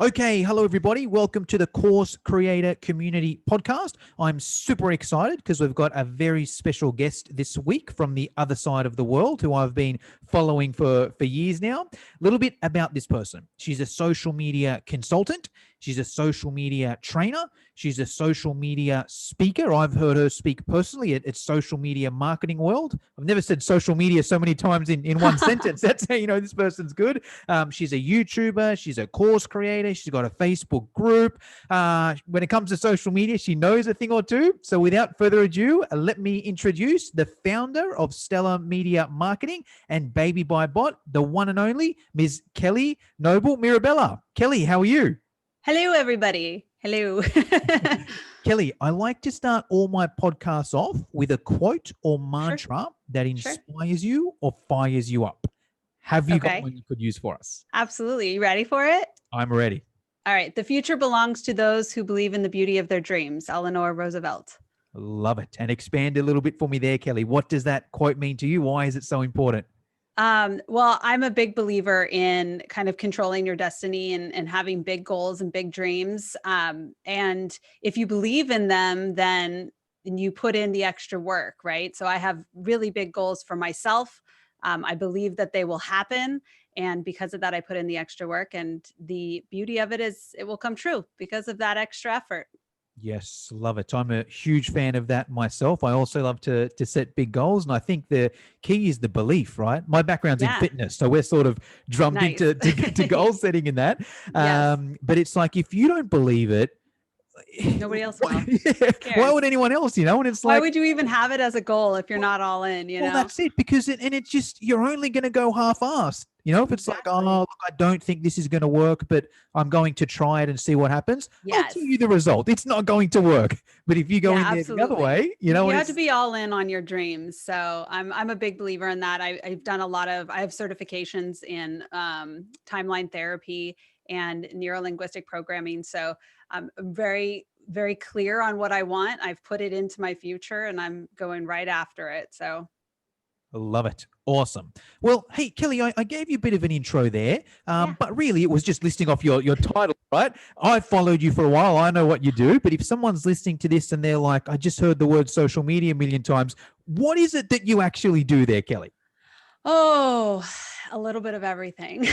Okay, hello everybody. Welcome to the Course Creator Community Podcast. I'm super excited because we've got a very special guest this week from the other side of the world who I've been following for years now. A little bit about this person. She's a social media consultant. She's a social media trainer. She's a social media speaker. I've heard her speak personally at Social Media Marketing World. I've never said social media so many times in one sentence. That's how you know this person's good. She's a YouTuber. She's a course creator. She's got a Facebook group. When it comes to social media, she knows a thing or two. So without further ado, let me introduce the founder of Stellar Media Marketing and Baby by Bot, the one and only Ms. Kelly Noble Mirabella. Kelly, how are you? Hello, everybody. Hello. Kelly, I like to start all my podcasts off with a quote or mantra that Sure. inspires you or fires you up. Have you got Okay. one you could use for us? Absolutely. You ready for it? I'm ready. All right. The future belongs to those who believe in the beauty of their dreams. Eleanor Roosevelt. Love it. And expand a little bit for me there, Kelly. What does that quote mean to you? Why is it so important? Well, I'm a big believer in kind of controlling your destiny and having big goals and big dreams. And if you believe in them, then you put in the extra work, right? So I have really big goals for myself. I believe that they will happen. And because of that, I put in the extra work. And the beauty of it is it will come true because of that extra effort. Yes, love it. I'm a huge fan of that myself. I also love to set big goals. And I think the key is the belief, right? My background's in Yeah. fitness. So we're sort of drummed Nice. into to goal setting in that. Yes. But it's like, if you don't believe it, Nobody else why, will. Who why cares? would anyone else, And it's Why like, would you even have it as a goal if you're not all in, well, that's it. Because it's just, you're only going to go half-assed. If it's like, oh, Exactly. look, I don't think this is going to work, but I'm going to try it and see what happens. I'll Yes. give you the result. It's not going to work. But if you go Yeah, in there the other absolutely. way, You and have to it's, be all in on your dreams. So I'm a big believer in that. I've done I have certifications in timeline therapy and neuro-linguistic programming. So I'm very, very clear on what I want. I've put it into my future and I'm going right after it. So love it. Awesome. Well, hey, Kelly, I gave you a bit of an intro there, yeah. but really it was just listing off your title, right? I followed you for a while. I know what you do, but if someone's listening to this and they're like, I just heard the word social media a million times, what is it that you actually do there, Kelly? Oh, a little bit of everything.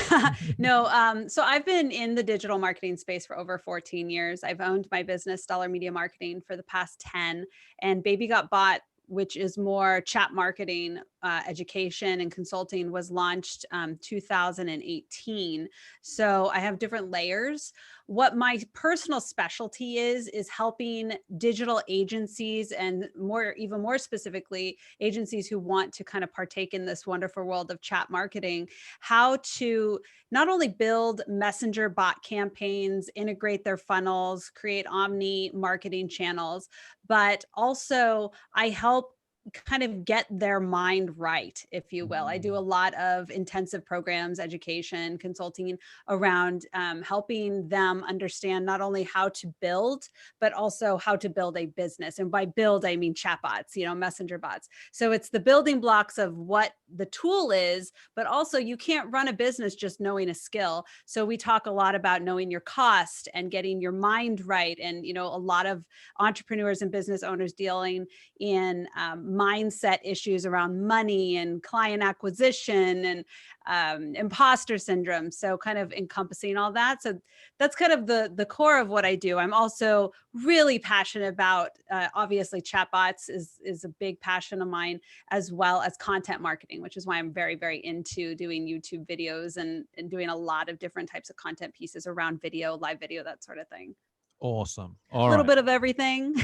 No, so I've been in the digital marketing space for over 14 years. I've owned my business, Stellar Media Marketing, for the past 10, and Baby Got Bought, which is more chat marketing, education, and consulting, was launched 2018. So I have different layers. What my personal specialty is helping digital agencies and even more specifically, agencies who want to kind of partake in this wonderful world of chat marketing, how to not only build messenger bot campaigns, integrate their funnels, create omni marketing channels, but also I help kind of get their mind right, if you will. I do a lot of intensive programs, education, consulting around helping them understand not only how to build, but also how to build a business. And by build, I mean chatbots, messenger bots. So it's the building blocks of what the tool is, but also you can't run a business just knowing a skill. So we talk a lot about knowing your cost and getting your mind right. And, a lot of entrepreneurs and business owners dealing in mindset issues around money and client acquisition and imposter syndrome. So kind of encompassing all that. So that's kind of the core of what I do. I'm also really passionate about, obviously chatbots is a big passion of mine, as well as content marketing, which is why I'm very, very into doing YouTube videos and doing a lot of different types of content pieces around video, live video, that sort of thing. Awesome. A All little right. bit of everything.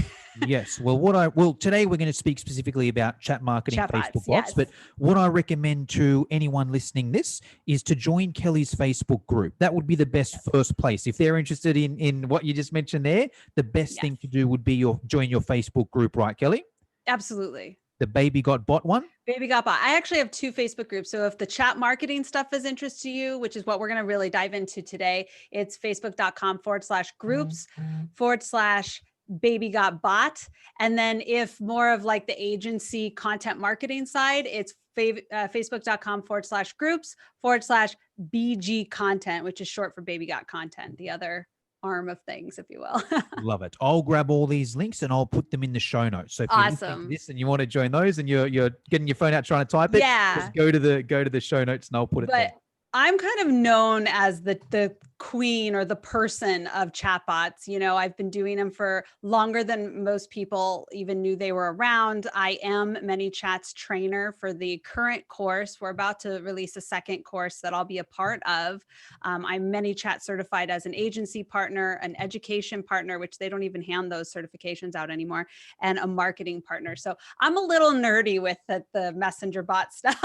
Yes. Well, today we're going to speak specifically about chat marketing, Chatbots, Facebook bots. yes. But what I recommend to anyone listening this is to join Kelly's Facebook group. That would be the best first place. If they're interested in what you just mentioned there, the best thing to do would be join your Facebook group, right, Kelly? Absolutely. The Baby Got Bot one? Baby Got Bought. I actually have two Facebook groups. So if the chat marketing stuff is interest to you, which is what we're going to really dive into today, it's facebook.com/groups/ baby got bot. And then if more of like the agency content marketing side, it's facebook.com/groups/BG content, which is short for baby got content, the other arm of things, if you will. Love it. I'll grab all these links and I'll put them in the show notes. So if you're listening to Awesome. this and you want to join those and you're getting your phone out trying to type it, Yeah. just go to the show notes and I'll put it there. But I'm kind of known as the queen or the person of chatbots. You know, I've been doing them for longer than most people even knew they were around. I am ManyChat's trainer for the current course. We're about to release a second course that I'll be a part of. I'm ManyChat certified as an agency partner, an education partner, which they don't even hand those certifications out anymore, and a marketing partner. So I'm a little nerdy with the messenger bot stuff.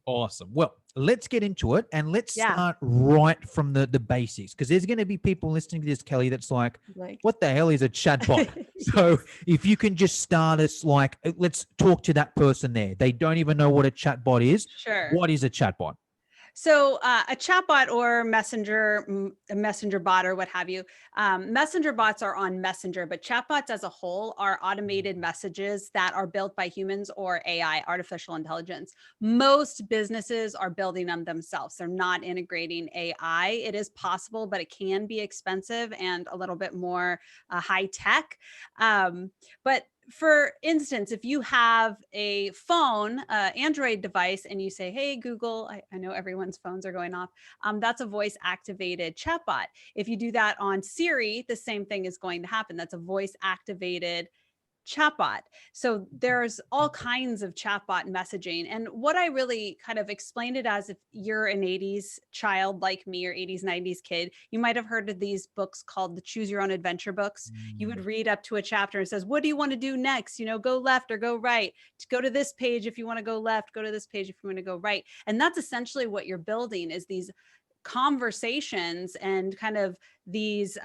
Awesome. Well, let's get into it and let's Yeah. start right from the basics, because there's going to be people listening to this, Kelly, that's like, what the hell is a chatbot? So if you can just start us, like, let's talk to that person there. They don't even know what a chatbot is. Sure. What is a chatbot? So a chatbot or a messenger bot or what have you, messenger bots are on Messenger, but chatbots as a whole are automated messages that are built by humans or AI, artificial intelligence. Most businesses are building them themselves. They're not integrating AI. It is possible, but it can be expensive and a little bit more high tech. But for instance, if you have a phone, Android device, and you say, hey, Google, I know everyone's phones are going off. That's a voice activated chatbot. If you do that on Siri, the same thing is going to happen. That's a voice activated chatbot. So there's all kinds of chatbot messaging. And what I really kind of explained it as, if you're an 80s child like me, or 80s, 90s kid, you might have heard of these books called the Choose Your Own Adventure books. You would read up to a chapter and it says, what do you want to do next? You know, go left or go right. Go to this page if you want to go left, go to this page if you want to go right. And that's essentially what you're building, is these conversations and kind of these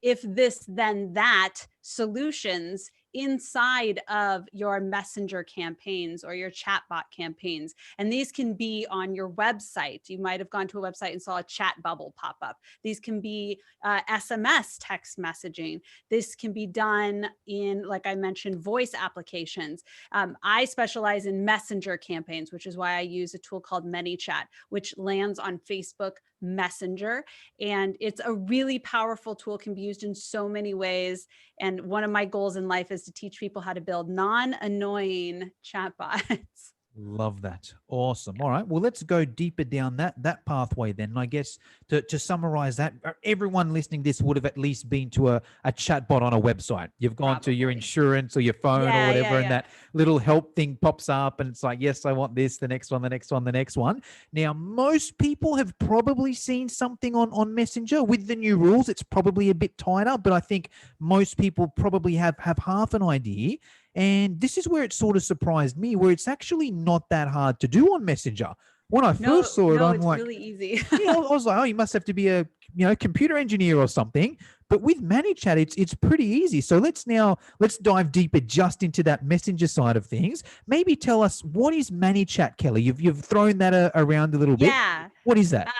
if this then that solutions inside of your messenger campaigns or your chatbot campaigns. And these can be on your website. You might have gone to a website and saw a chat bubble pop up. These can be SMS text messaging. This can be done in, like I mentioned, voice applications. I specialize in messenger campaigns, which is why I use a tool called ManyChat, which lands on Facebook Messenger. And it's a really powerful tool, can be used in so many ways. And one of my goals in life is to teach people how to build non-annoying chatbots. Love that. Awesome. All right. Well, let's go deeper down that pathway then. And I guess to summarize that, everyone listening to this would have at least been to a chatbot on a website. You've gone to your insurance or your phone or whatever, and that little help thing pops up and it's like, yes, I want this, the next one, the next one, the next one. Now, most people have probably seen something on Messenger. With the new rules, it's probably a bit tighter, but I think most people probably have half an idea. And this is where it sort of surprised me, where it's actually not that hard to do on Messenger. When I first saw it, I'm it's like, really easy. I was like, oh, you must have to be a computer engineer or something. But with ManyChat, it's pretty easy. So let's dive deeper just into that messenger side of things. Maybe tell us, what is ManyChat, Kelly? You've thrown that around a little bit. Yeah. What is that?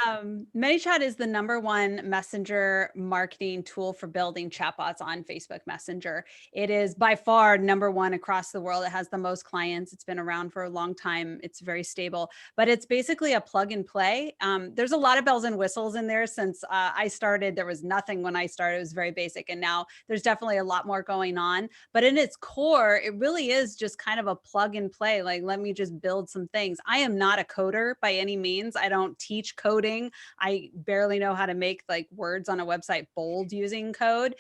ManyChat is the #1 messenger marketing tool for building chatbots on Facebook Messenger. It is by far #1 across the world. It has the most clients. It's been around for a long time. It's very stable, but it's basically a plug and play. There's a lot of bells and whistles in there. Since I started, there was nothing when I started. It was very basic. And now there's definitely a lot more going on. But in its core, it really is just kind of a plug and play. Like, let me just build some things. I am not a coder by any means. I don't teach coding. I barely know how to make like words on a website bold using code.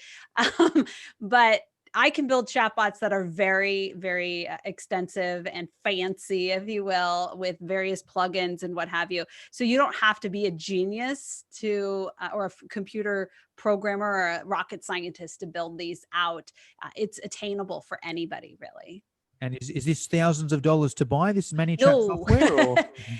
But I can build chatbots that are very, very extensive and fancy, if you will, with various plugins and what have you. So you don't have to be a genius or a computer programmer or a rocket scientist to build these out. It's attainable for anybody, really. And is this thousands of dollars to buy this ManyChat software? Or?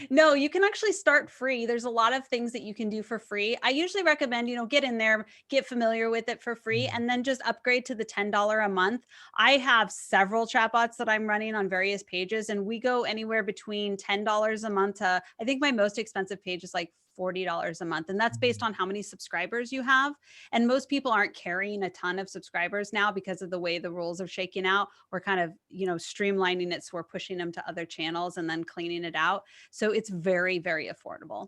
No, you can actually start free. There's a lot of things that you can do for free. I usually recommend, get in there, get familiar with it for free, and then just upgrade to the $10 a month. I have several chatbots that I'm running on various pages, and we go anywhere between $10 a month to, I think my most expensive page is like $40 a month. And that's based on how many subscribers you have. And most people aren't carrying a ton of subscribers now because of the way the rules are shaking out. We're kind of, streamlining it. So we're pushing them to other channels and then cleaning it out. So it's very, very affordable.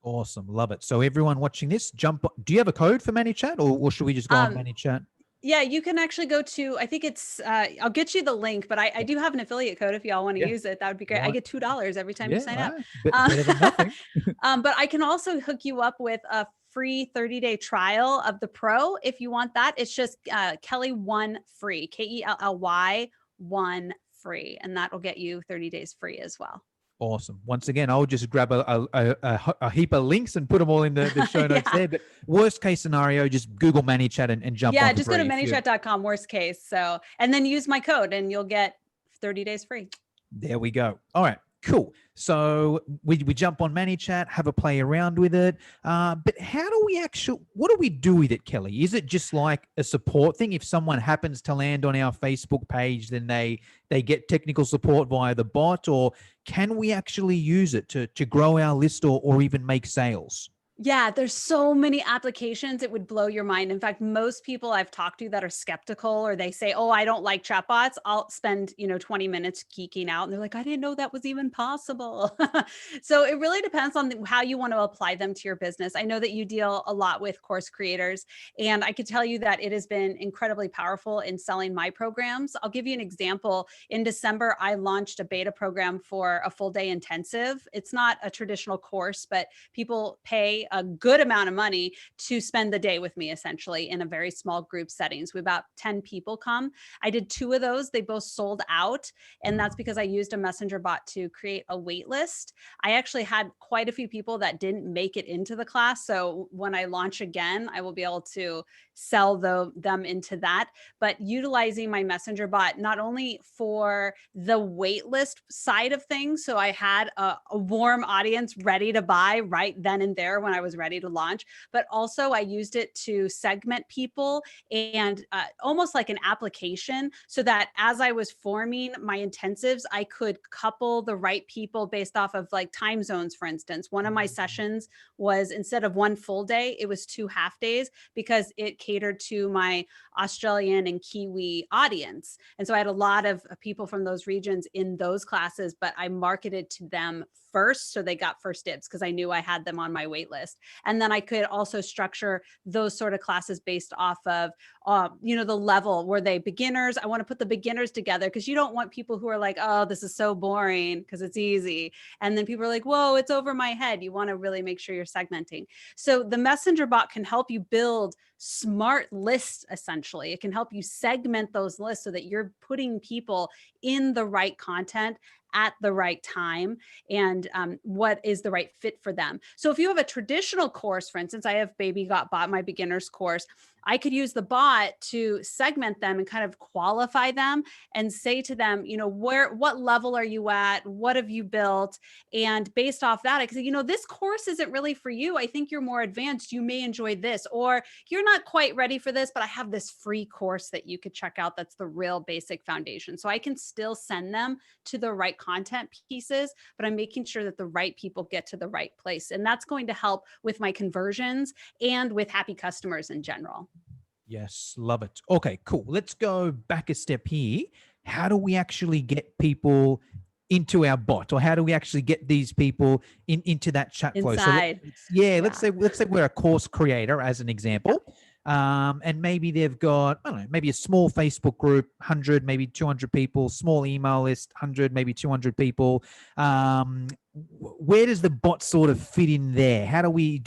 Awesome. Love it. So everyone watching this, do you have a code for ManyChat, or should we just go on ManyChat? Yeah, you can actually go to, I think it's, I'll get you the link, but I do have an affiliate code if y'all want to Yeah. use it. That would be great. I Right. get $2 every time you Yeah. sign up. Better than nothing. But I can also hook you up with a free 30-day trial of the Pro if you want that. It's just Kelly One Free, KELLY One Free, and that will get you 30 days free as well. Awesome. Once again, I'll just grab a heap of links and put them all in the show notes there. But worst case scenario, just Google ManyChat and jump on. Yeah, just go to ManyChat.com, worst case. So, and then use my code and you'll get 30 days free. There we go. All right, cool. So we jump on ManyChat, have a play around with it. But what do we do with it, Kelly? Is it just like a support thing? If someone happens to land on our Facebook page, then they get technical support via the bot, or can we actually use it to grow our list or even make sales? Yeah, there's so many applications. It would blow your mind. In fact, most people I've talked to that are skeptical, or they say, "Oh, I don't like chatbots." I'll spend, 20 minutes geeking out and they're like, "I didn't know that was even possible." So it really depends on how you want to apply them to your business. I know that you deal a lot with course creators, and I could tell you that it has been incredibly powerful in selling my programs. I'll give you an example. In December, I launched a beta program for a full day intensive. It's not a traditional course, but people pay a good amount of money to spend the day with me, essentially in a very small group settings. We about 10 people come. I did 2 of those. They both sold out. And that's because I used a messenger bot to create a wait list. I actually had quite a few people that didn't make it into the class. So when I launch again, I will be able to sell them into that. But utilizing my messenger bot, not only for the wait list side of things. So I had a warm audience ready to buy right then and there when I was ready to launch, but also I used it to segment people and almost like an application, so that as I was forming my intensives, I could couple the right people based off of like time zones. For instance, one of my sessions was, instead of one full day, it was 2 half days because it catered to my Australian and Kiwi audience. And so I had a lot of people from those regions in those classes, but I marketed to them first, so they got first dibs because I knew I had them on my wait list. And then I could also structure those sort of classes based off of, the level. Were they beginners? I want to put the beginners together because you don't want people who are like, "Oh, this is so boring," because it's easy. And then people are like, "Whoa, it's over my head." You want to really make sure you're segmenting. So the messenger bot can help you build smart lists. Essentially, it can help you segment those lists so that you're putting people in the right content at the right time, and what is the right fit for them. So if you have a traditional course, for instance, I have Baby Got Bot, my beginner's course, I could use the bot to segment them and kind of qualify them and say to them, what level are you at? What have you built? And based off that, I could say, this course isn't really for you. I think you're more advanced. You may enjoy this, or you're not quite ready for this, but I have this free course that you could check out. That's the real basic foundation. So I can still send them to the right content pieces, but I'm making sure that the right people get to the right place. And that's going to help with my conversions and with happy customers in general. Yes, love it. Okay, cool. Let's go back a step here. How do we actually get people into our bot, or how do we actually get these people into that chat flow? Inside. Let's say we're a course creator, as an example. And maybe they've got, I don't know, maybe a small Facebook group, 100, maybe 200 people, small email list, 100, maybe 200 people. Where does the bot sort of fit in there? How do we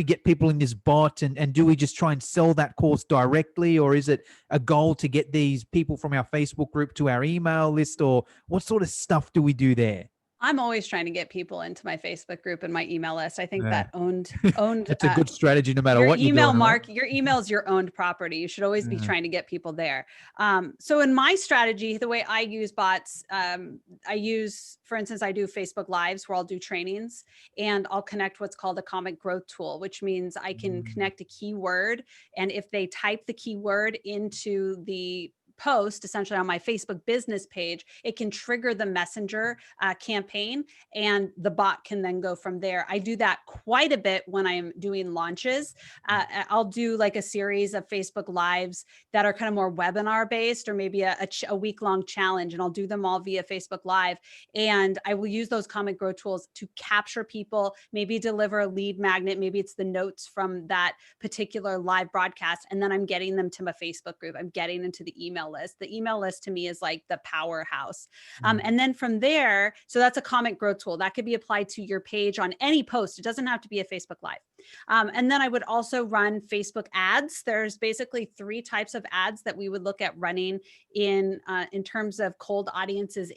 get people in this bot, and do we just try and sell that course directly, or is it a goal to get these people from our Facebook group to our email list, or what sort of stuff do we do there? I'm always trying to get people into my Facebook group and my email list. I think Yeah. that owned That's a good strategy, no matter your what you're email doing, right? your email is your owned property. You should always be Yeah. trying to get people there. So in my strategy, the way I use bots, for instance, I do Facebook Lives where I'll do trainings and I'll connect what's called a comic growth tool, which means I can connect a keyword. And if they type the keyword into the post, essentially on my Facebook business page, it can trigger the messenger campaign, and the bot can then go from there. I do that quite a bit when I'm doing launches. I'll do like a series of Facebook Lives that are kind of more webinar based, or maybe a week-long challenge, and I'll do them all via Facebook Live. And I will use those comment growth tools to capture people, maybe deliver a lead magnet, maybe it's the notes from that particular live broadcast, and then I'm getting them to my Facebook group. I'm getting into the email list. The email list to me is like the powerhouse. And then from there, so that's a comment growth tool that could be applied to your page on any post. It doesn't have to be a Facebook Live. And then I would also run Facebook ads. There's basically 3 types of ads that we would look at running in terms of cold audiences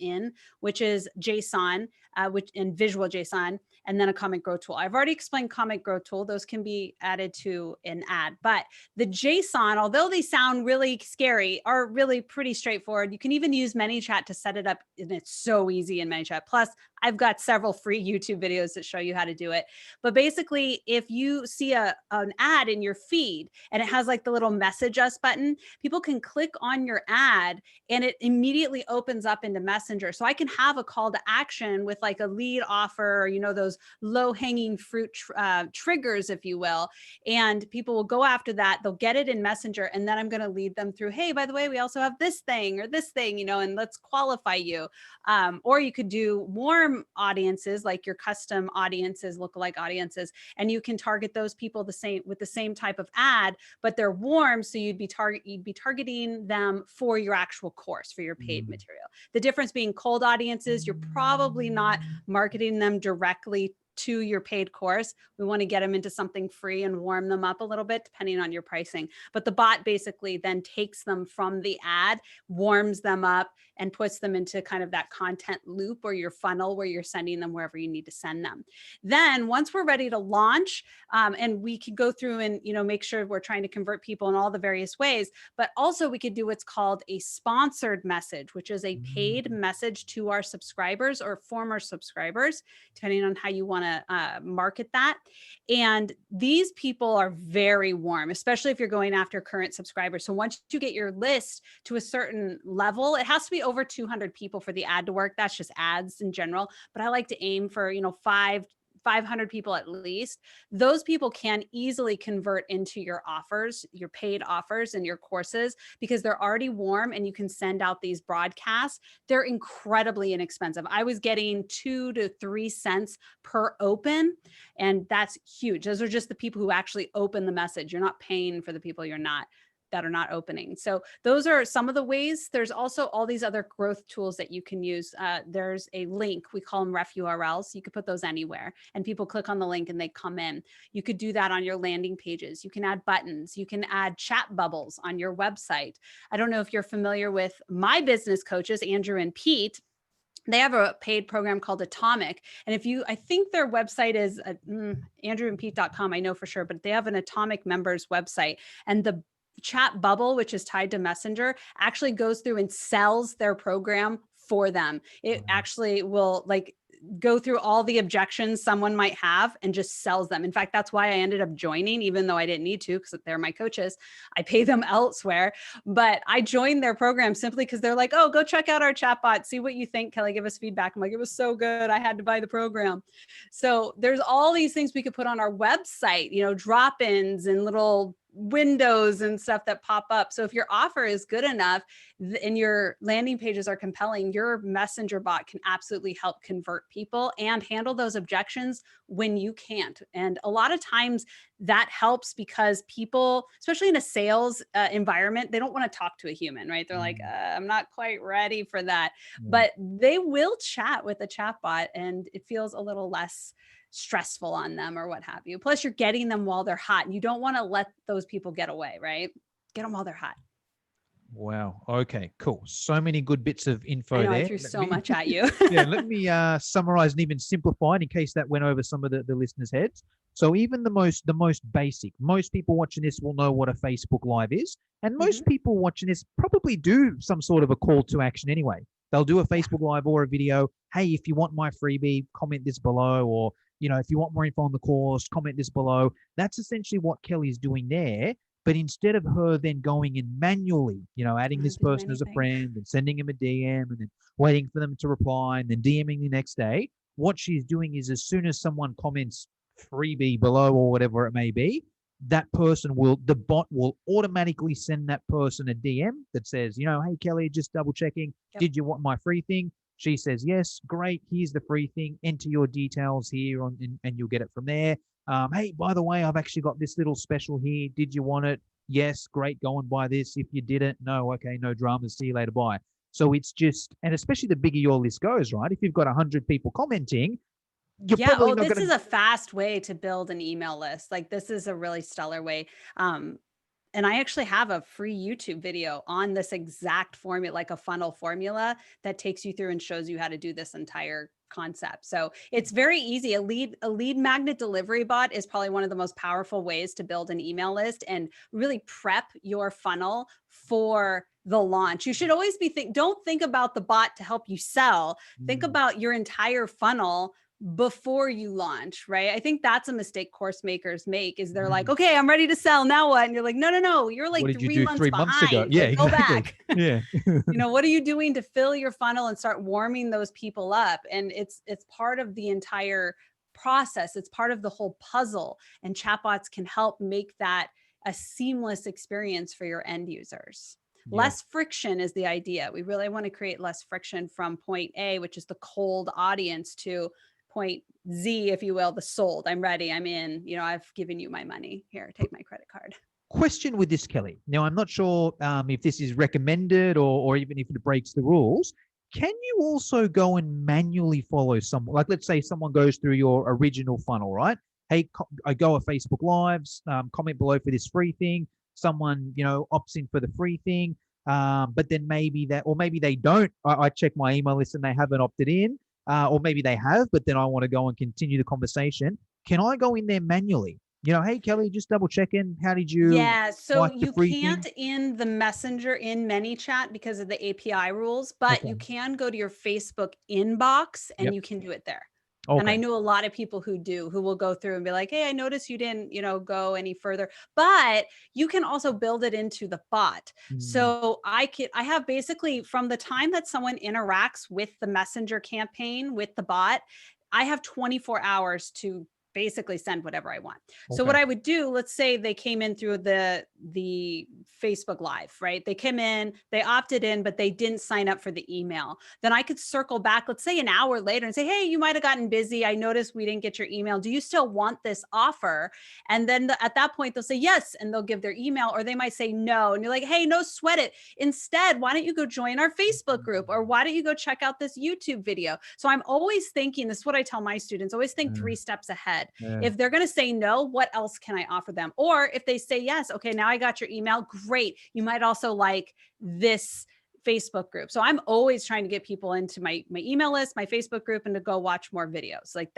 which is JSON, and visual JSON, and then a comment growth tool. I've already explained comment growth tool. Those can be added to an ad, but the JSON, although they sound really scary, are really pretty straightforward. You can even use ManyChat to set it up, and it's so easy in ManyChat. Plus, I've got several free YouTube videos that show you how to do it. But basically, if you see an ad in your feed and it has like the little message us button, people can click on your ad and it immediately opens up into Messenger. So I can have a call to action with like a lead offer, those low hanging fruit triggers, if you will. And people will go after that. They'll get it in Messenger. And then I'm going to lead them through, hey, by the way, we also have this thing or this thing, and let's qualify you. Or you could do warm audiences, like your custom audiences, lookalike audiences, and you can target those people with the same type of ad, but they're warm. So you'd be targeting them for your actual course, for your paid material. The difference being cold audiences, you're probably not marketing them directly to your paid course. We want to get them into something free and warm them up a little bit depending on your pricing. But the bot basically then takes them from the ad, warms them up, and puts them into kind of that content loop or your funnel where you're sending them wherever you need to send them. Then once we're ready to launch, and we could go through and make sure we're trying to convert people in all the various ways, but also we could do what's called a sponsored message, which is a paid message to our subscribers or former subscribers, depending on how you want to market that. And these people are very warm, especially if you're going after current subscribers. So once you get your list to a certain level, it has to be over 200 people for the ad to work. That's just ads in general. But I like to aim for, 500 people at least. Those people can easily convert into your offers, your paid offers and your courses, because they're already warm and you can send out these broadcasts. They're incredibly inexpensive. I was getting 2 to 3 cents per open, and that's huge. Those are just the people who actually open the message. You're not paying for the people that are not opening. So those are some of the ways. There's also all these other growth tools that you can use. There's a link, we call them ref URLs. You could put those anywhere and people click on the link and they come in. You could do that on your landing pages. You can add buttons. You can add chat bubbles on your website. I don't know if you're familiar with my business coaches, Andrew and Pete. They have a paid program called Atomic. And I think their website is andrewandpete.com, I know for sure, but they have an Atomic members website. And the chat bubble, which is tied to Messenger, actually goes through and sells their program for them. It actually will go through all the objections someone might have and just sells them. In fact, that's why I ended up joining, even though I didn't need to, because they're my coaches. I pay them elsewhere, but I joined their program simply because they're like, oh, go check out our chatbot, see what you think. Kelly, give us feedback. I'm like, it was so good, I had to buy the program. So there's all these things we could put on our website, drop-ins and little windows and stuff that pop up. So if your offer is good enough and your landing pages are compelling, your messenger bot can absolutely help convert people and handle those objections when you can't. And a lot of times that helps because people, especially in a sales environment, they don't want to talk to a human, right? They're like, I'm not quite ready for that. But they will chat with a chatbot and it feels a little less stressful on them or what have you. Plus you're getting them while they're hot and you don't want to let those people get away, right? Get them while they're hot. Wow. Okay, cool. So many good bits of info there. I threw so much at you. Yeah, let me summarize and even simplify it in case that went over some of the listeners' heads. So even the most basic, most people watching this will know what a Facebook Live is. And most people watching this probably do some sort of a call to action anyway. They'll do a Facebook Live or a video. Hey, if you want my freebie, comment this below, or if you want more info on the course, comment this below. That's essentially what Kelly's doing there. But instead of her then going in manually, adding this Do person as a anything. friend and sending him a DM and then waiting for them to reply and then DMing the next day, what she's doing is as soon as someone comments freebie below or whatever it may be, the bot will automatically send that person a DM that says, hey, Kelly, just double checking. Yep. Did you want my free thing? She says, yes, great. Here's the free thing. Enter your details here and you'll get it from there. Hey, by the way, I've actually got this little special here. Did you want it? Yes, great. Go and buy this. If you didn't, no, okay, no dramas. See you later. Bye. So it's just, and especially the bigger your list goes, right? If you've got 100 people commenting, you're Yeah. probably Oh, not this going is to. a fast way to build an email list. Like this is a really stellar way. And I actually have a free YouTube video on this exact formula, like a funnel formula that takes you through and shows you how to do this entire concept. So it's very easy. A lead magnet delivery bot is probably one of the most powerful ways to build an email list and really prep your funnel for the launch. You should always don't think about the bot to help you sell. Think about your entire funnel before you launch, right? I think that's a mistake course makers make is they're like, okay, I'm ready to sell. Now what? And you're like, no, you're What like did you 3 do months 3 months ago? behind. Yeah, Like, go exactly. back. Yeah. What are you doing to fill your funnel and start warming those people up? And it's part of the entire process. It's part of the whole puzzle. And chatbots can help make that a seamless experience for your end users. Yeah. Less friction is the idea. We really want to create less friction from point A, which is the cold audience, to point Z, if you will, the sold. I'm ready. I'm in. I've given you my money. Here, take my credit card. Question with this, Kelly. Now, I'm not sure if this is recommended or even if it breaks the rules. Can you also go and manually follow someone? Like, let's say someone goes through your original funnel, right? Hey, I go a Facebook Lives, comment below for this free thing. Someone, opts in for the free thing. But then maybe they don't. I check my email list and they haven't opted in. Or maybe they have, but then I want to go and continue the conversation. Can I go in there manually? Hey, Kelly, just double checking. How did you Yeah, so like the you free thing? can't in the messenger in ManyChat because of the API rules, but Okay. you can go to your Facebook inbox and Yep. you can do it there. And I Okay. know a lot of people who will go through and be like, hey, I noticed you didn't, go any further, but you can also build it into the bot. Mm, So I have basically from the time that someone interacts with the messenger campaign with the bot, I have 24 hours to basically send whatever I want. So okay. what I would do, let's say they came in through the Facebook Live, right? They came in, they opted in, but they didn't sign up for the email. Then I could circle back, let's say an hour later and say, hey, you might've gotten busy. I noticed we didn't get your email. Do you still want this offer? And then at that point they'll say yes, and they'll give their email, or they might say no. And you're like, hey, no sweat it. Instead, why don't you go join our Facebook group? Or why don't you go check out this YouTube video? So I'm always thinking, this is what I tell my students, always think 3 steps ahead. Yeah. If they're going to say no, what else can I offer them? Or if they say yes, okay, now I got your email. Great. You might also like this Facebook group. So I'm always trying to get people into my email list, my Facebook group, and to go watch more videos. Like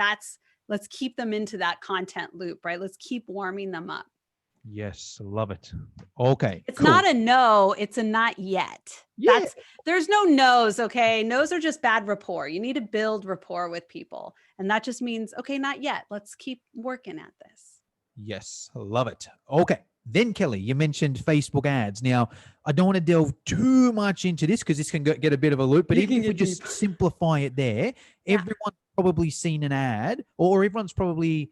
let's keep them into that content loop, right? Let's keep warming them up. Yes, love it. Okay, It's cool. not a no, it's a not yet. Yeah. There's no no's, okay? No's are just bad rapport. You need to build rapport with people. And that just means, okay, not yet. Let's keep working at this. Yes, love it. Okay. Then, Kelly, you mentioned Facebook ads. Now, I don't want to delve too much into this because this can get a bit of a loop, but You even can if we get just deep. simplify it there, Yeah. everyone's probably seen an ad or everyone's probably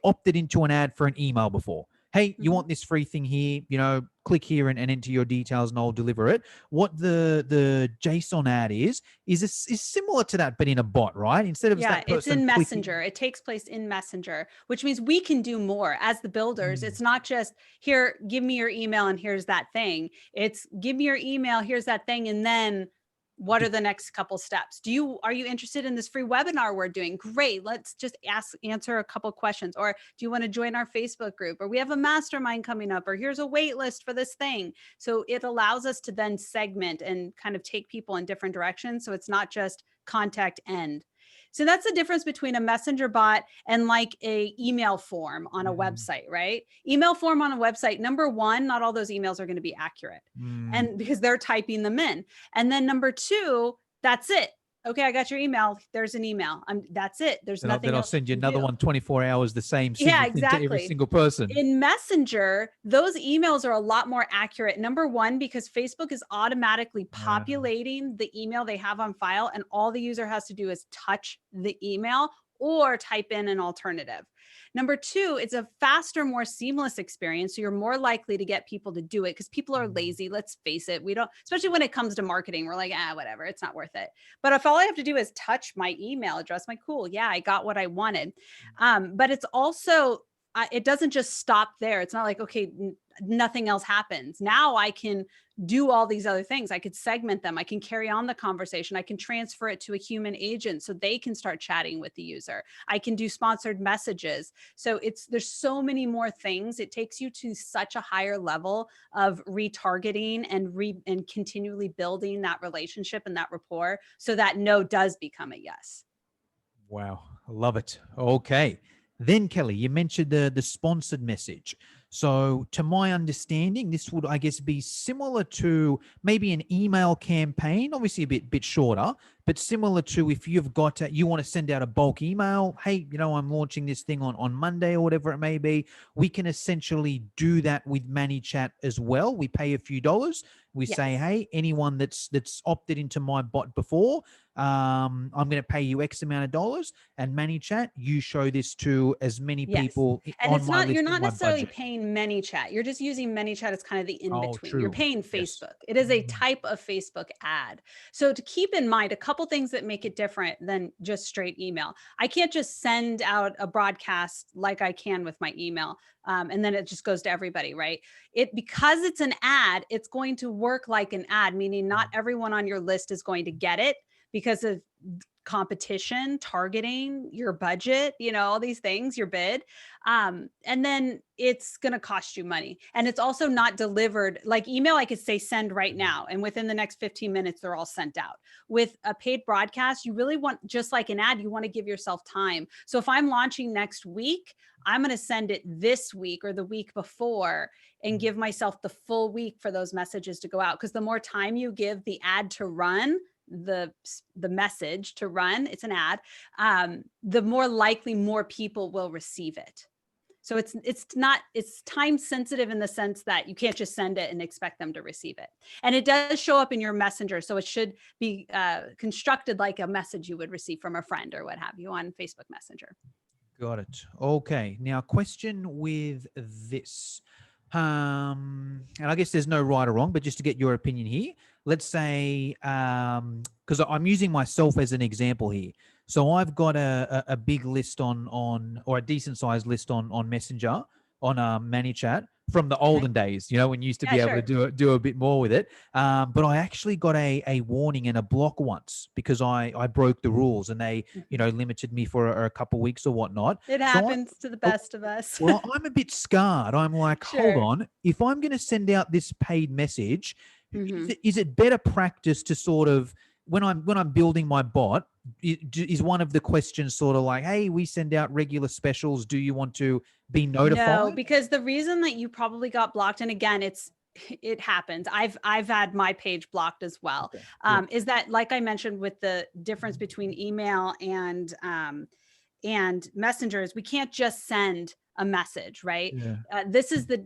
opted into an ad for an email before. Hey, you Mhm. want this free thing here, click here and enter your details and I'll deliver it. What the JSON ad is similar to that, but in a bot, right? Instead of Yeah, that it's person in clicking. Messenger. It takes place in Messenger, which means we can do more as the builders. Mm, It's not just here, give me your email and here's that thing. It's give me your email, here's that thing, and then what are the next couple steps? Are you interested in this free webinar we're doing? Great. Let's just answer a couple questions. Or do you want to join our Facebook group? Or we have a mastermind coming up, or here's a wait list for this thing. So it allows us to then segment and kind of take people in different directions. So it's not just contact end. So that's the difference between a messenger bot and like a email form on a mm, website, right? Email form on a website, number one, not all those emails are going to be accurate. mm. And because they're typing them in. And then number two, that's it. okay, I got your email. There's an email. That's it. There's Then nothing I'll else send you you can another do. one 24 hours, the same Yeah, single thing to every exactly. single person. In Messenger, those emails are a lot more accurate. Number one, because Facebook is automatically Yeah. populating the email they have on file, and all the user has to do is touch the email or type in an alternative. Number two, it's a faster, more seamless experience. So you're more likely to get people to do it because people are Mm. lazy. Let's face it. We don't, especially when it comes to marketing, we're like, whatever, it's not worth it. But if all I have to do is touch my email address, my cool, yeah, I got what I wanted. But it's also, it doesn't just stop there. It's not like, okay, nothing else happens. Now I can do all these other things. I could segment them. I can carry on the conversation. I can transfer it to a human agent so they can start chatting with the user. I can do sponsored messages. So there's so many more things. It takes you to such a higher level of retargeting and continually building that relationship and that rapport so that no does become a yes. Wow, I love it. Okay. Then Kelly, you mentioned the sponsored message. So to my understanding, this would, I guess, be similar to maybe an email campaign, obviously a bit shorter, but similar to if you've got you want to send out a bulk email, hey, I'm launching this thing on Monday or whatever it may be. We can essentially do that with ManyChat as well. We pay a few dollars. We say, Yes. hey, anyone that's opted into my bot before, I'm going to pay you X amount of dollars, and ManyChat, you show this to as many Yes. people And on it's my not, you're list in not my necessarily budget. paying ManyChat. You're just using ManyChat as kind of the in Oh, between. You're true. paying Yes. Facebook. It is a Mm. type of Facebook ad. So to keep in mind, a couple things that make it different than just straight email. I can't just send out a broadcast like I can with my email. And then it just goes to everybody, right? Because it's an ad, it's going to work like an ad, meaning not everyone on your list is going to get it because of competition, targeting, your budget, all these things, your bid. And then it's going to cost you money. And it's also not delivered like email. I could say send right now. And within the next 15 minutes, they're all sent out. With a paid broadcast, you really want, just like an ad, you want to give yourself time. So if I'm launching next week, I'm going to send it this week or the week before and give myself the full week for those messages to go out. Because the more time you give the ad to run, the message to run, it's an ad, the more likely more people will receive it. So it's time sensitive in the sense that you can't just send it and expect them to receive it. And it does show up in your messenger. So it should be constructed like a message you would receive from a friend or what have you on Facebook Messenger. Got it. Okay. Now, question with this. And I guess there's no right or wrong, but just to get your opinion here, let's say, because I'm using myself as an example here. So I've got a big list on or a decent sized list on Messenger on ManyChat from the Okay. olden days, when you used to Yeah, be able to sure. do a bit more with it. But I actually got a warning and a block once because I broke the rules and they, Mhm. limited me for a couple of weeks or whatnot. It So happens to the best of us. I'm a bit scarred. I'm like, hold Sure. on. If I'm going to send out this paid message, is Hmm. it better practice to sort of when I'm building my bot, is one of the questions sort of like, hey, we send out regular specials. Do you want to be No, notified? because the reason that you probably got blocked, and again, it happens. I've had my page blocked as well. Okay. Yeah. Is that, like I mentioned, with the difference between email and messengers, we can't just send a message, right? Yeah.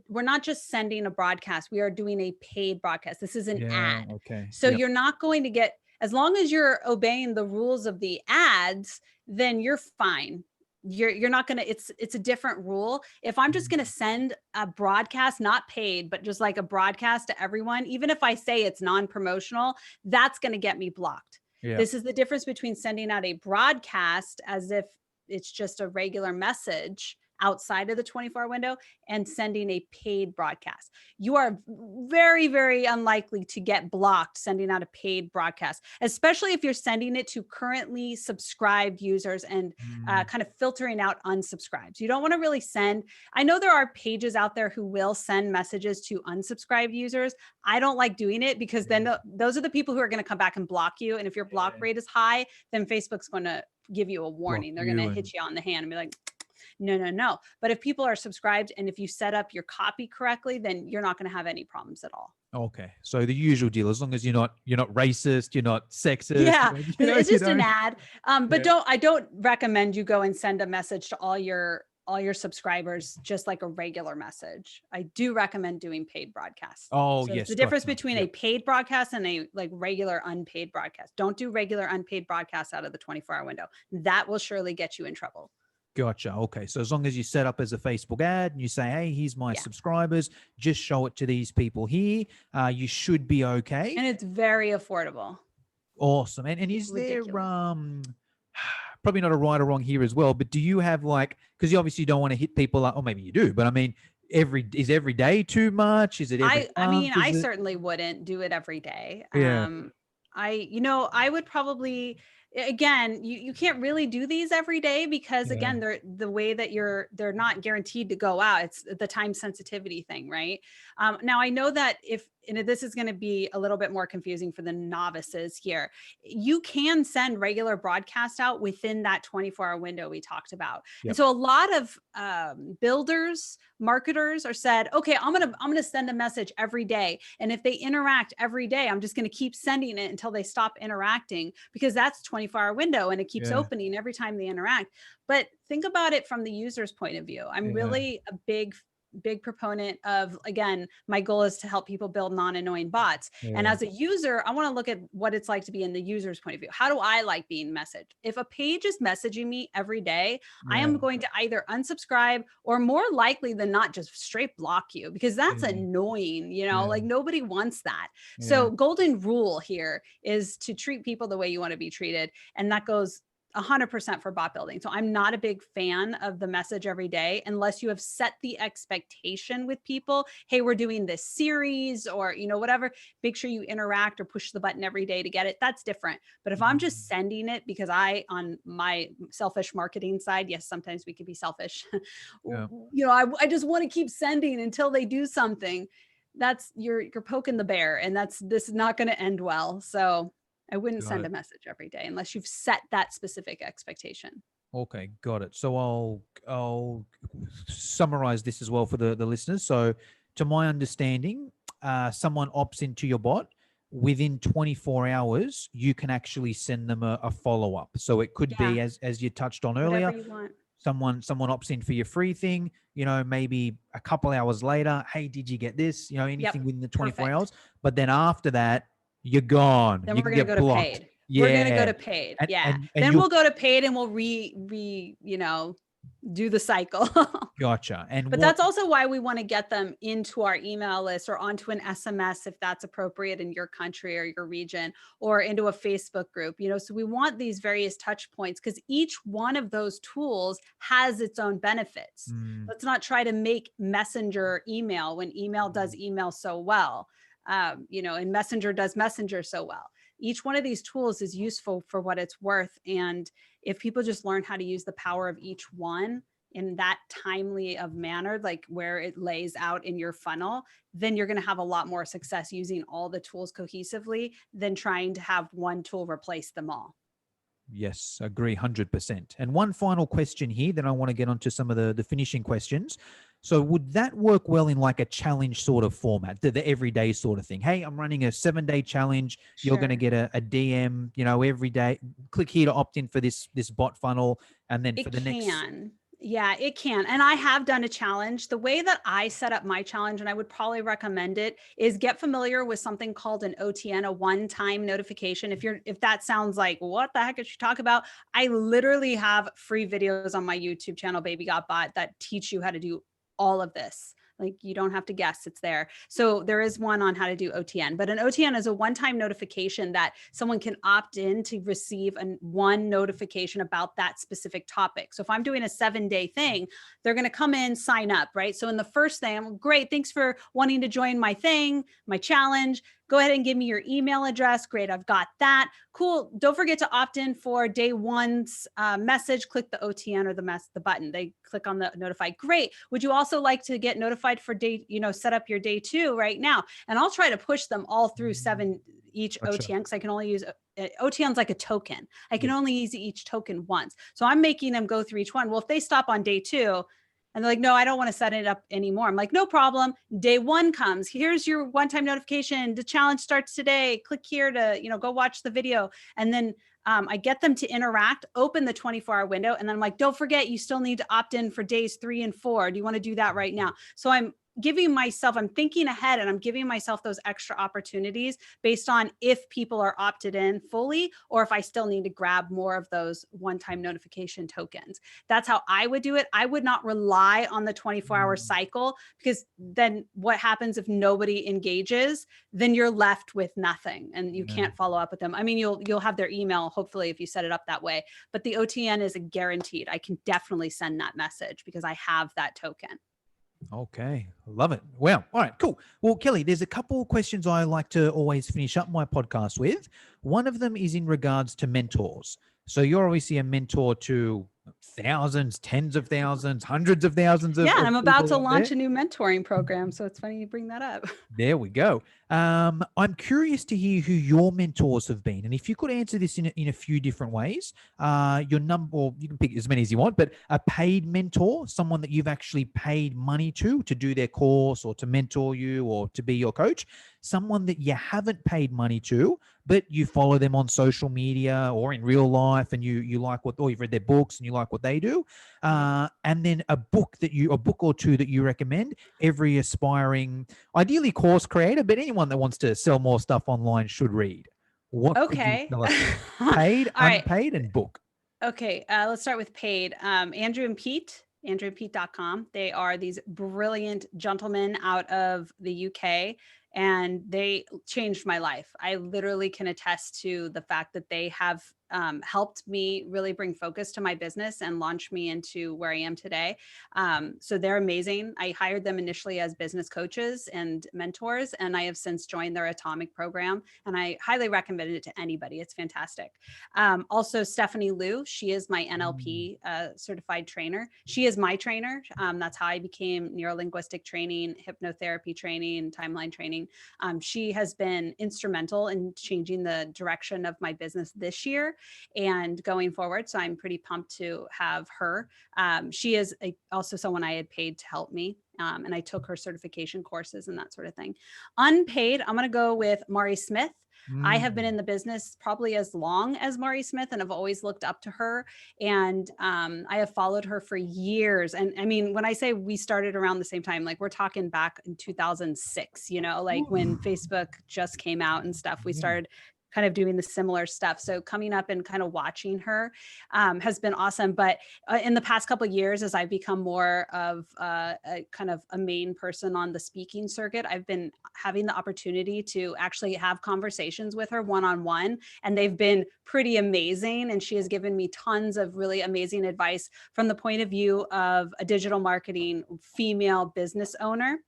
We're not just sending a broadcast. We are doing a paid broadcast. This is an Yeah. ad. Okay. So Yep. you're not going to get, as long as you're obeying the rules of the ads, then you're fine. You're not going to, it's a different rule. If I'm just going to send a broadcast, not paid, but just like a broadcast to everyone, even if I say it's non-promotional, that's going to get me blocked. Yeah. This is the difference between sending out a broadcast as if it's just a regular message outside of the 24-hour window and sending a paid broadcast. You are very, very unlikely to get blocked sending out a paid broadcast, especially if you're sending it to currently subscribed users and Mm, kind of filtering out unsubscribes. You don't want to really send. I know there are pages out there who will send messages to unsubscribed users. I don't like doing it because yeah. then those are the people who are going to come back and block you. And if your block Yeah. rate is high, then Facebook's going to give you a Block warning. They're going to you and hit you on the hand and be like, No. But if people are subscribed and if you set up your copy correctly, then you're not going to have any problems at all. Okay. So the usual deal, as long as you're not racist, you're not sexist, Yeah, it's you just an don't. ad. But Yeah. I don't recommend you go and send a message to all your subscribers just like a regular message. I do recommend doing paid broadcasts. Oh, So it's yes, the difference gotcha. between a Yep. paid broadcast and a like regular unpaid broadcast. Don't do regular unpaid broadcasts out of the 24-hour window. That will surely get you in trouble. Gotcha. Okay. So as long as you set up as a Facebook ad and you say, hey, here's my Yeah. subscribers, just show it to these people here, you should be okay. And it's very affordable. Awesome. And is there Ridiculous. probably not a right or wrong here as well, but do you have like, because you obviously don't want to hit people up, or maybe you do, but I mean, every day too much? Is it every I mean, month? I Is it? certainly wouldn't do it every day. Yeah. I would probably, again, you can't really do these every day because Yeah. again, they're the way that they're not guaranteed to go out. It's the time sensitivity thing, right? Now I know that and this is going to be a little bit more confusing for the novices here. You can send regular broadcast out within that 24-hour window we talked about. And Yep. so a lot of builders, marketers are said, okay, I'm gonna send a message every day, and if they interact every day, I'm just gonna keep sending it until they stop interacting, because that's 24-hour window and it keeps Yeah. opening every time they interact. But think about it from the user's point of view. I'm Yeah. really a big proponent of, again, my goal is to help people build non-annoying bots. And Yeah. as a user, I want to look at what it's like to be in the user's point of view. How do I like being messaged? If a page is messaging me every day, I Yeah. am going to either unsubscribe or more likely than not just straight block you, because that's Yeah. annoying, Yeah. like nobody wants that. Yeah. So golden rule here is to treat people the way you want to be treated. And that goes 100% for bot building. So I'm not a big fan of the message every day unless you have set the expectation with people. Hey, we're doing this series or, whatever. Make sure you interact or push the button every day to get it. That's different. But if I'm just sending it because on my selfish marketing side, yes, sometimes we can be selfish. Yeah. I just want to keep sending until they do something. That's you're poking the bear, and this is not going to end well. So I wouldn't Got send a it. message every day unless you've set that specific expectation. Okay, got it. So I'll summarize this as well for the listeners. So to my understanding, someone opts into your bot within 24 hours, you can actually send them a follow-up. So it could Yeah, be as you touched on whatever earlier, you want. someone opts in for your free thing, maybe a couple hours later, hey, did you get this? Yep, Anything within the 24 perfect. hours. But then after that, you're gone. Then You we're can going to go get to blocked. paid. We're going to go Yeah. to paid. And Yeah. and and Then you'll we'll go to paid and we'll do the cycle. gotcha. And But what that's also why we want to get them into our email list or onto an SMS if that's appropriate in your country or your region, or into a Facebook group. So we want these various touch points because each one of those tools has its own benefits. mm, Let's not try to make Messenger email when email does email so well. And Messenger does Messenger so well. Each one of these tools is useful for what it's worth. And if people just learn how to use the power of each one in that timely of manner, like where it lays out in your funnel, then you're going to have a lot more success using all the tools cohesively than trying to have one tool replace them all. yes, agree 100%. And one final question here, then I want to get onto some of the finishing questions. So would that work well in like a challenge sort of format, the everyday sort of thing? Hey, I'm running a 7-day challenge. You're going to Sure. get a DM, every day. Click here to opt in for this bot funnel. And then for It the next. can. Yeah, it can. And I have done a challenge. The way that I set up my challenge, and I would probably recommend it, is get familiar with something called an OTN, a one-time notification. If that sounds like, what the heck did you talk about? I literally have free videos on my YouTube channel, Baby Got Bot, that teach you how to do all of this. Like, you don't have to guess, it's there. So there is one on how to do OTN, but an OTN is a one-time notification that someone can opt in to receive one notification about that specific topic. So if I'm doing a 7-day thing, they're going to come in, sign up, right? So in the first thing, I'm great. Thanks for wanting to join my thing, my challenge. Go ahead and give me your email address. Great. I've got that. Cool. Don't forget to opt in for day one's message. Click the OTN or the button. They click on the notify. Great. Would you also like to get notified for set up your day 2 right now? And I'll try to push them all through each Gotcha. OTN because I can only use OTN's like a token. I can only use each token once. So I'm making them go through each one. Well, if they stop on day 2 and they're like, no, I don't want to set it up anymore. I'm like, no problem. Day 1 comes. Here's your one-time notification. The challenge starts today. Click here to, go watch the video. And then I get them to interact, open the 24-hour window. And then I'm like, don't forget, you still need to opt in for days 3 and 4. Do you want to do that right now? So I'm thinking ahead and I'm giving myself those extra opportunities based on if people are opted in fully or if I still need to grab more of those one-time notification tokens. That's how I would do it. I would not rely on the 24-hour cycle because then what happens if nobody engages? Then you're left with nothing and you can't follow up with them. I mean, you'll have their email, hopefully, if you set it up that way, but the OTN is a guaranteed. I can definitely send that message because I have that token. Okay, love it. Wow. All right, cool. Well, Kelly, there's a couple of questions I like to always finish up my podcast with. One of them is in regards to mentors. So you're obviously a mentor to thousands, tens of thousands, hundreds of thousands of I'm about people to out there. launch a new mentoring program. So it's funny you bring that up. There we go. I'm curious to hear who your mentors have been, and if you could answer this in a few different ways. Your number, or you can pick as many as you want, but a paid mentor, someone that you've actually paid money to do their course or to mentor you or to be your coach. Someone that you haven't paid money to, but you follow them on social media or in real life, and you like or you've read their books and you like what they do. And then a book or two that you recommend every aspiring, ideally course creator, but anyone that wants to sell more stuff online should read. What could you Okay. tell us? Paid, All right. unpaid, and book. Okay. Let's start with paid. Andrew and Pete, andrewandpete.com. They are these brilliant gentlemen out of the UK, and they changed my life. I literally can attest to the fact that they have helped me really bring focus to my business and launch me into where I am today. So they're amazing. I hired them initially as business coaches and mentors, and I have since joined their Atomic program, and I highly recommend it to anybody. It's fantastic. Also, Stephanie Liu, she is my NLP certified trainer. She is my trainer. That's how I became neurolinguistic training, hypnotherapy training, timeline training. She has been instrumental in changing the direction of my business this year and going forward. So I'm pretty pumped to have her. She is also someone I had paid to help me. And I took her certification courses and that sort of thing. Unpaid, I'm going to go with Mari Smith. I have been in the business probably as long as Mari Smith and have always looked up to her. And I have followed her for years. And I mean, when I say we started around the same time, like we're talking back in 2006, like when Facebook just came out and stuff, we started kind of doing the similar stuff. So coming up and kind of watching her has been awesome. But in the past couple of years, as I've become more of a kind of a main person on the speaking circuit, I've been having the opportunity to actually have conversations with her one-on-one, and they've been pretty amazing. And she has given me tons of really amazing advice from the point of view of a digital marketing female business owner.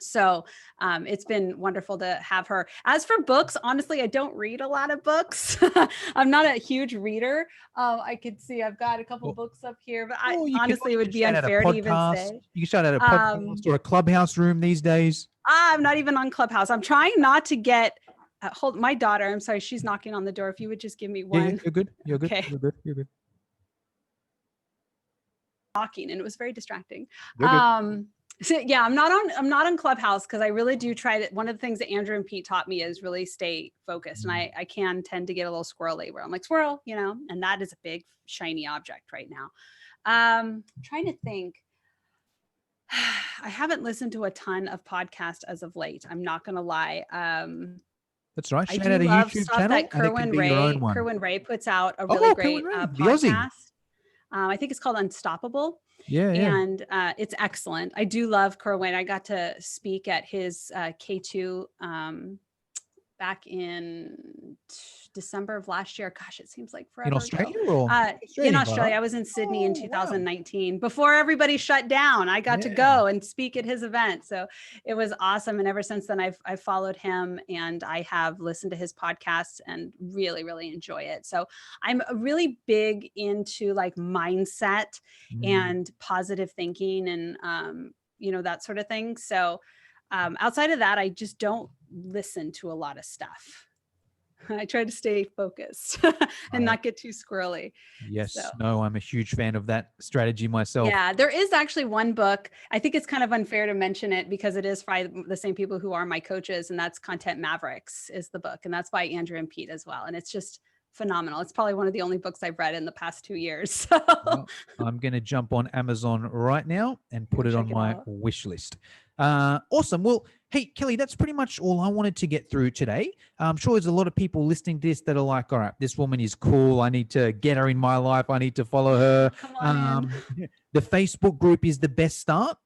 So it's been wonderful to have her. As for books, honestly, I don't read a lot of books. I'm not a huge reader. I could see I've got a couple books up here, but honestly, it would be unfair to even say. You can shout out a podcast or a clubhouse room these days. I'm not even on Clubhouse. I'm trying not to get hold my daughter. I'm sorry, she's knocking on the door. If you would just give me one. Yeah, you're good. You're good. Okay. You're good. Talking, and it was very distracting. You're good. So yeah, I'm not on Clubhouse because I really do try to. One of the things that Andrew and Pete taught me is really stay focused, and I can tend to get a little squirrely where I'm like squirrel, and that is a big shiny object right now. Trying to think. I haven't listened to a ton of podcasts as of late. I'm not going to lie. That's right. I do love stuff that Kerwin Ray puts out a really great podcast. I think it's called Unstoppable. Yeah. And it's excellent. I do love Kerwin. I got to speak at his K2 back in December of last year. Gosh, it seems like forever. In Australia in Australia. I was in Sydney in 2019 before everybody shut down. I got to go and speak at his event. So it was awesome. And ever since then, I've followed him and I have listened to his podcasts and really, really enjoy it. So I'm really big into like mindset and positive thinking and, that sort of thing. So outside of that, I just don't listen to a lot of stuff. I try to stay focused and Right. not get too squirrely. So Yes. No, I'm a huge fan of that strategy myself. yeah, there is actually one book. I think it's kind of unfair to mention it because it is by the same people who are my coaches, and that's Content Mavericks is the book, and that's by Andrew and Pete as well. And it's just phenomenal. It's probably one of the only books I've read in the past 2 years. So Well, I'm going to jump on Amazon right now and put go it on check it my out. wish list. Awesome. Well, hey, Kelly, that's pretty much all I wanted to get through today. I'm sure there's a lot of people listening to this that are like, all right, this woman is cool. I need to get her in my life. I need to follow her. Come on in. The Facebook group is the best start.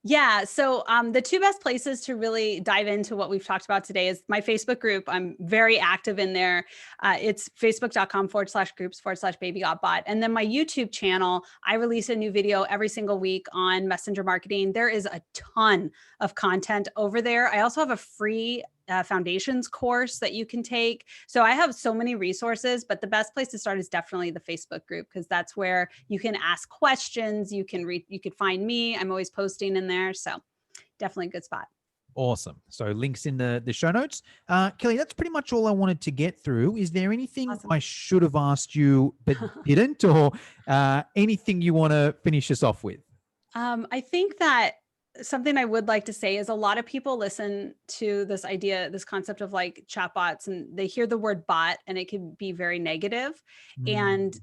Yeah. So the two best places to really dive into what we've talked about today is my Facebook group. I'm very active in there. It's facebook.com/groups/baby got bot. And then my YouTube channel, I release a new video every single week on messenger marketing. There is a ton of content over there. I also have a free foundations course that you can take. So I have so many resources, but the best place to start is definitely the Facebook group, because that's where you can ask questions. You can find me. I'm always posting in there. So definitely a good spot. Awesome. So links in the show notes. Kelly, that's pretty much all I wanted to get through. Is there anything Awesome. I should have asked you but didn't, or anything you want to finish us off with? I think that something I would like to say is a lot of people listen to this idea, this concept of like chatbots, and they hear the word bot and it can be very negative. And Mm,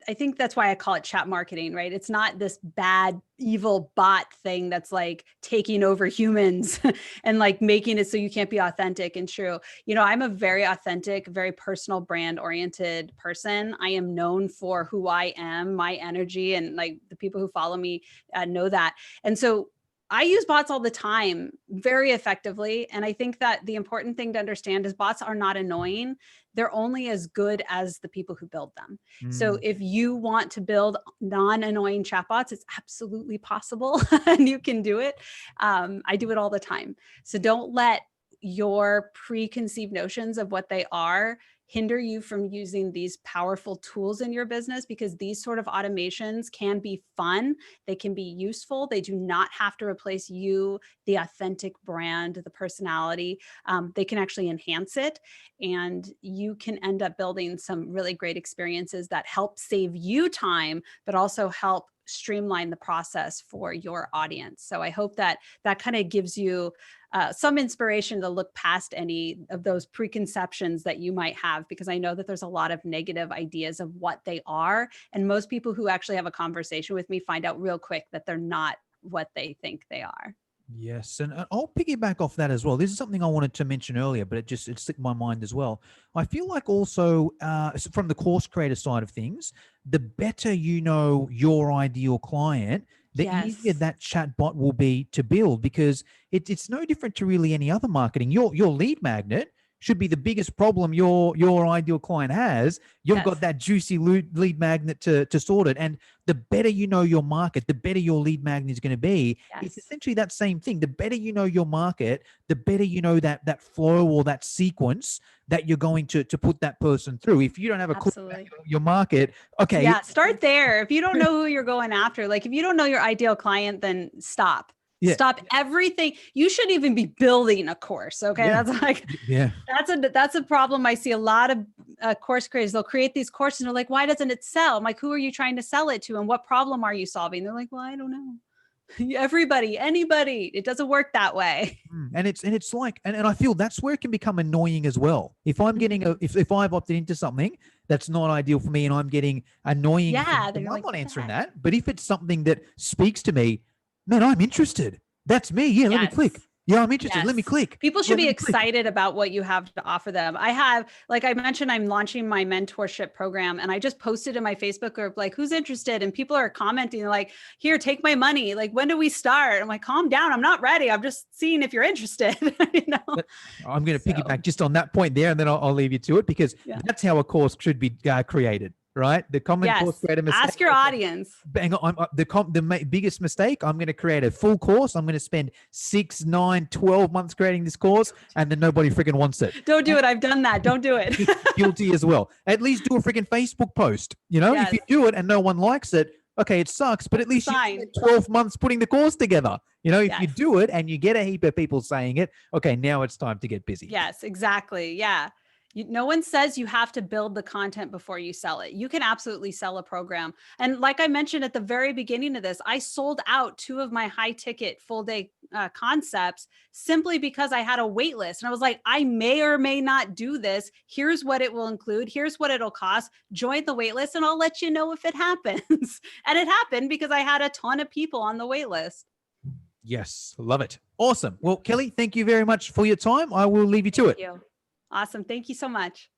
I think that's why I call it chat marketing, right? It's not this bad, evil bot thing that's like taking over humans and like making it so you can't be authentic and true. I'm a very authentic, very personal brand oriented person. I am known for who I am, my energy, and like the people who follow me know that. And so I use bots all the time very effectively. And I think that the important thing to understand is bots are not annoying. They're only as good as the people who build them. So mm. if you want to build non-annoying chatbots, it's absolutely possible and you can do it. I do it all the time. So don't let your preconceived notions of what they are hinder you from using these powerful tools in your business, because these sort of automations can be fun. They can be useful. They do not have to replace you, the authentic brand, the personality. They can actually enhance it, and you can end up building some really great experiences that help save you time, but also help streamline the process for your audience. So I hope that that kind of gives you some inspiration to look past any of those preconceptions that you might have, because I know that there's a lot of negative ideas of what they are. And most people who actually have a conversation with me find out real quick that they're not what they think they are. Yes, and I'll piggyback off that as well. This is something I wanted to mention earlier, but it slipped my mind as well. I feel like also from the course creator side of things, the better you know your ideal client, the easier Yes, that chat bot will be to build, because it's no different to really any other marketing. Your lead magnet should be the biggest problem your ideal client has. You've got yes, that juicy lead magnet to sort it, and the better you know your market, the better your lead magnet is going to be. It's yes, essentially that same thing. The better you know your market, the better you know that flow or that sequence that you're going to put that person through. If you don't have a clue about absolutely. your market, okay, Yeah, start there. If you don't know who you're going after, like if you don't know your ideal client, then stop. yeah, Stop everything. You shouldn't even be building a course. Okay. yeah, That's like, yeah. that's a problem. I see a lot of course creators. They'll create these courses and they're like, why doesn't it sell? I'm like, who are you trying to sell it to? And what problem are you solving? They're like, well, I don't know. Everybody, anybody. It doesn't work that way. And it's like, and I feel that's where it can become annoying as well. If I'm getting if I've opted into something that's not ideal for me and I'm getting annoying things, Yeah. Then then you're I'm like, not what the answering heck? that. But if it's something that speaks to me, man, I'm interested. That's me. Yeah, let me click. Yes. Yeah, I'm interested. Let me Yes. click. People Yeah, should let be me click. excited about what you have to offer them. I have, like I mentioned, I'm launching my mentorship program, and I just posted in my Facebook group, like, who's interested? And people are commenting like, here, take my money. Like, when do we start? I'm like, calm down. I'm not ready. I'm just seeing if you're interested, you know? But I'm going to So piggyback just on that point there, and then I'll leave you to it, because yeah. that's how a course should be created, right? The common course Yes. creator mistake. Ask your Okay, audience. bang on, biggest mistake. I'm going to create a full course. I'm going to spend 6, 9, 12 months creating this course, and then nobody freaking wants it. Don't do it. I've done that. Don't do it. Guilty as well. At least do a freaking Facebook post. If Yes. you do it and no one likes it, okay, it sucks, but at That's a least you sign. spent 12 months putting the course together. If you Yes. do it and you get a heap of people saying it, okay, now it's time to get busy. Yes, exactly. Yeah. No one says you have to build the content before you sell it. You can absolutely sell a program. And like I mentioned at the very beginning of this, I sold out 2 of my high ticket full day concepts simply because I had a wait list. And I was like, I may or may not do this. Here's what it will include. Here's what it'll cost. Join the wait list and I'll let you know if it happens. And it happened because I had a ton of people on the wait list. Yes, love it. Awesome. Well, Kelly, thank you very much for your time. I will leave you to Thank it. you. Awesome. Thank you so much.